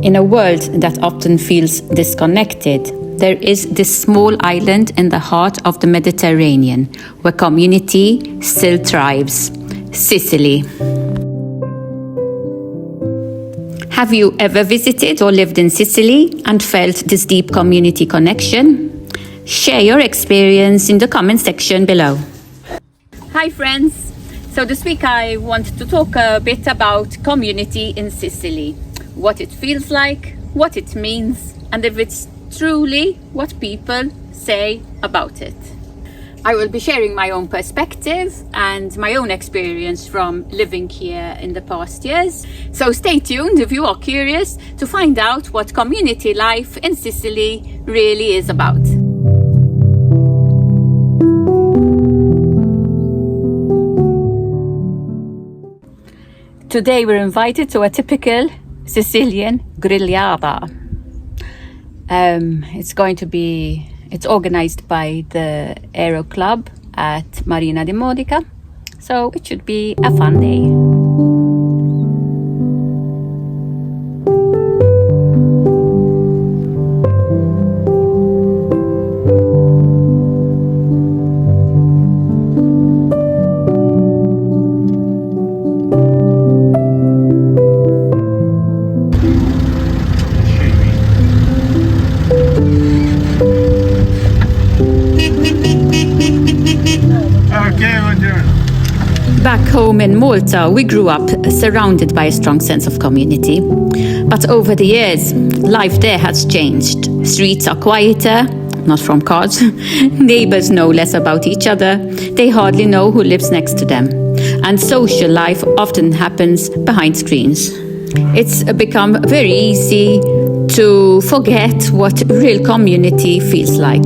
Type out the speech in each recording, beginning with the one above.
In a world that often feels disconnected, there is this small island in the heart of the Mediterranean where community still thrives: Sicily. Have you ever visited or lived in Sicily and felt this deep community connection? Share your experience in the comment section below. Hi friends! So this week I want to talk a bit about community in Sicily. What it feels like, what it means, and if it's truly what people say about it. I will be sharing my own perspective and my own experience from living here in the past years. So stay tuned if you are curious to find out what community life in Sicily really is about. Today we're invited to a typical Sicilian grigliata. It's organized by the Aero Club at Marina the Modica, so it should be a fun day. Back home in Malta, we grew up surrounded by a strong sense of community. But over the years, life there has changed. Streets are quieter, not from cars. Neighbors know less about each other. They hardly know who lives next to them. And social life often happens behind screens. It's become very easy to forget what real community feels like.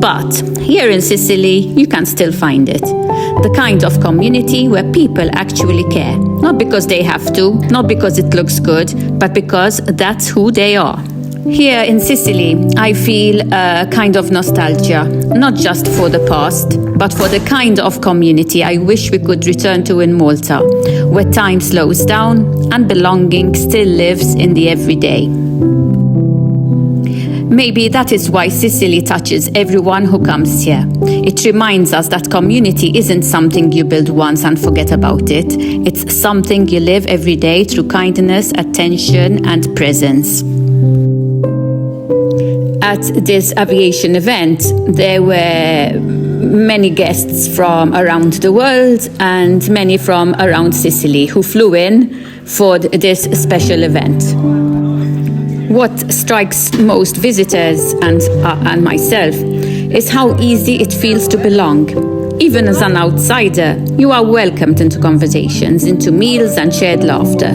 But here in Sicily, you can still find it. The kind of community where people actually care. Not because they have to, not because it looks good, but because that's who they are. Here in Sicily, I feel a kind of nostalgia, not just for the past, but for the kind of community I wish we could return to in Malta, where time slows down and belonging still lives in the everyday. Maybe that is why Sicily touches everyone who comes here. It reminds us that community isn't something you build once and forget about it. It's something you live every day through kindness, attention, and presence. At this aviation event, there were many guests from around the world and many from around Sicily who flew in for this special event. What strikes most visitors and myself is how easy it feels to belong. Even as an outsider, you are welcomed into conversations, into meals and shared laughter.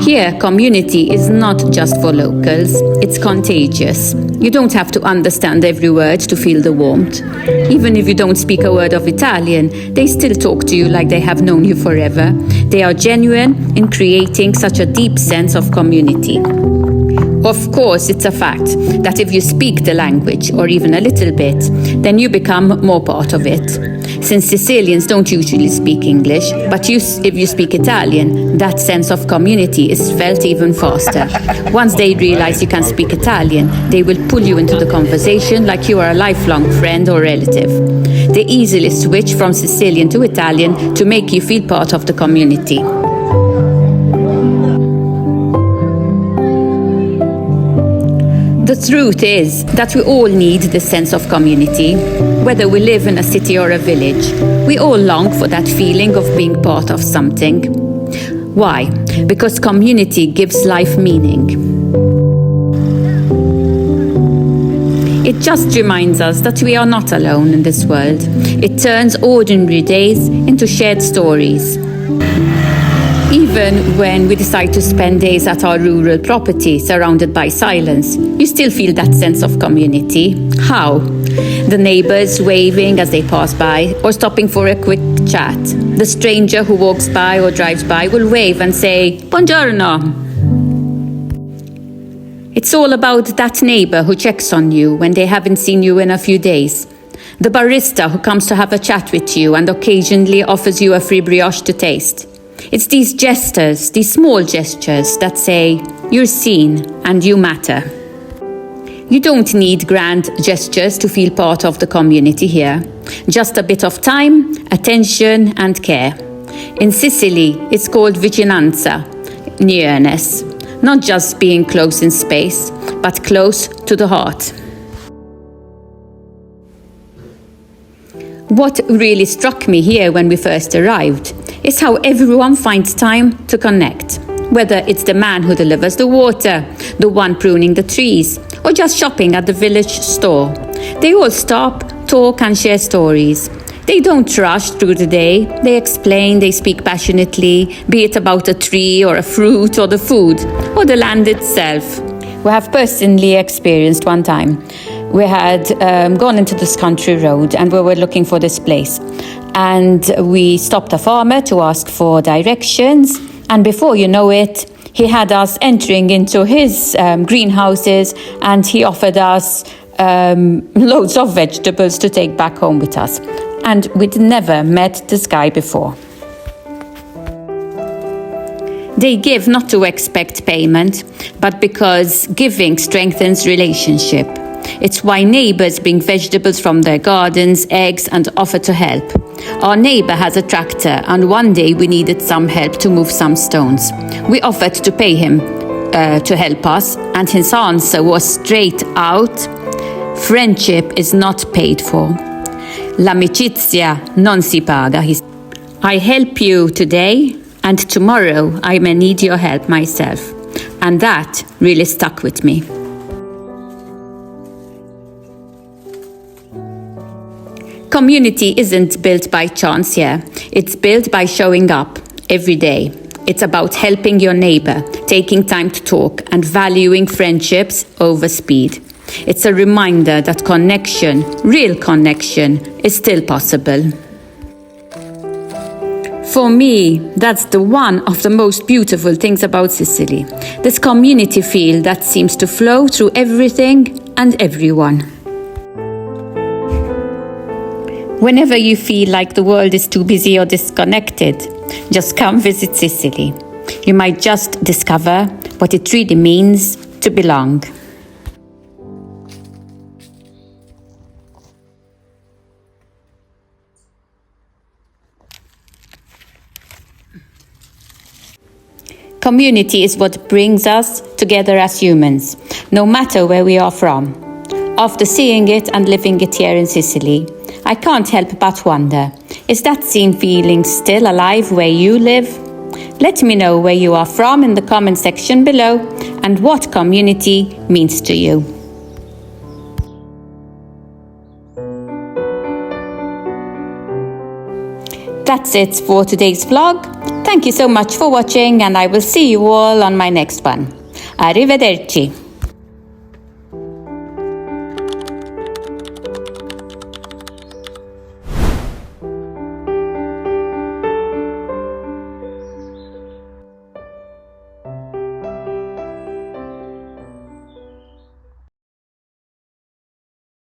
Here, community is not just for locals, it's contagious. You don't have to understand every word to feel the warmth. Even if you don't speak a word of Italian, they still talk to you like they have known you forever. They are genuine in creating such a deep sense of community. Of course, it's a fact that if you speak the language, or even a little bit, then you become more part of it. Since Sicilians don't usually speak English, but if you speak Italian, that sense of community is felt even faster. Once they realize you can speak Italian, they will pull you into the conversation like you are a lifelong friend or relative. They easily switch from Sicilian to Italian to make you feel part of the community. The truth is that we all need this sense of community. Whether we live in a city or a village, we all long for that feeling of being part of something. Why? Because community gives life meaning. It just reminds us that we are not alone in this world. It turns ordinary days into shared stories. Even when we decide to spend days at our rural property surrounded by silence, you still feel that sense of community. How? The neighbors waving as they pass by or stopping for a quick chat. The stranger who walks by or drives by will wave and say, "Buongiorno." It's all about that neighbor who checks on you when they haven't seen you in a few days. The barista who comes to have a chat with you and occasionally offers you a free brioche to taste. It's these gestures, these small gestures that say, you're seen and you matter. You don't need grand gestures to feel part of the community here. Just a bit of time, attention and care. In Sicily, it's called vicinanza, nearness. Not just being close in space, but close to the heart. What really struck me here when we first arrived is how everyone finds time to connect. Whether it's the man who delivers the water, the one pruning the trees, or just shopping at the village store. They all stop, talk and share stories. They don't rush through the day. They explain, they speak passionately, be it about a tree or a fruit or the food or the land itself. We have personally experienced one time. We had gone into this country road and we were looking for this place. And we stopped a farmer to ask for directions. And before you know it, he had us entering into his greenhouses and he offered us loads of vegetables to take back home with us. And we'd never met this guy before. They give not to expect payment, but because giving strengthens relationship. It's why neighbours bring vegetables from their gardens, eggs and offer to help. Our neighbour has a tractor and one day we needed some help to move some stones. We offered to pay him to help us and his answer was straight out, friendship is not paid for. L'amicizia non si paga. I help you today and tomorrow I may need your help myself. And that really stuck with me. Community isn't built by chance here. It's built by showing up every day. It's about helping your neighbor, taking time to talk, and valuing friendships over speed. It's a reminder that connection, real connection, is still possible. For me, that's the one of the most beautiful things about Sicily. This community feel that seems to flow through everything and everyone. Whenever you feel like the world is too busy or disconnected, just come visit Sicily. You might just discover what it really means to belong. Community is what brings us together as humans, no matter where we are from. After seeing it and living it here in Sicily, I can't help but wonder, is that same feeling still alive where you live? Let me know where you are from in the comment section below and what community means to you. That's it for today's vlog. Thank you so much for watching and I will see you all on my next one. Arrivederci.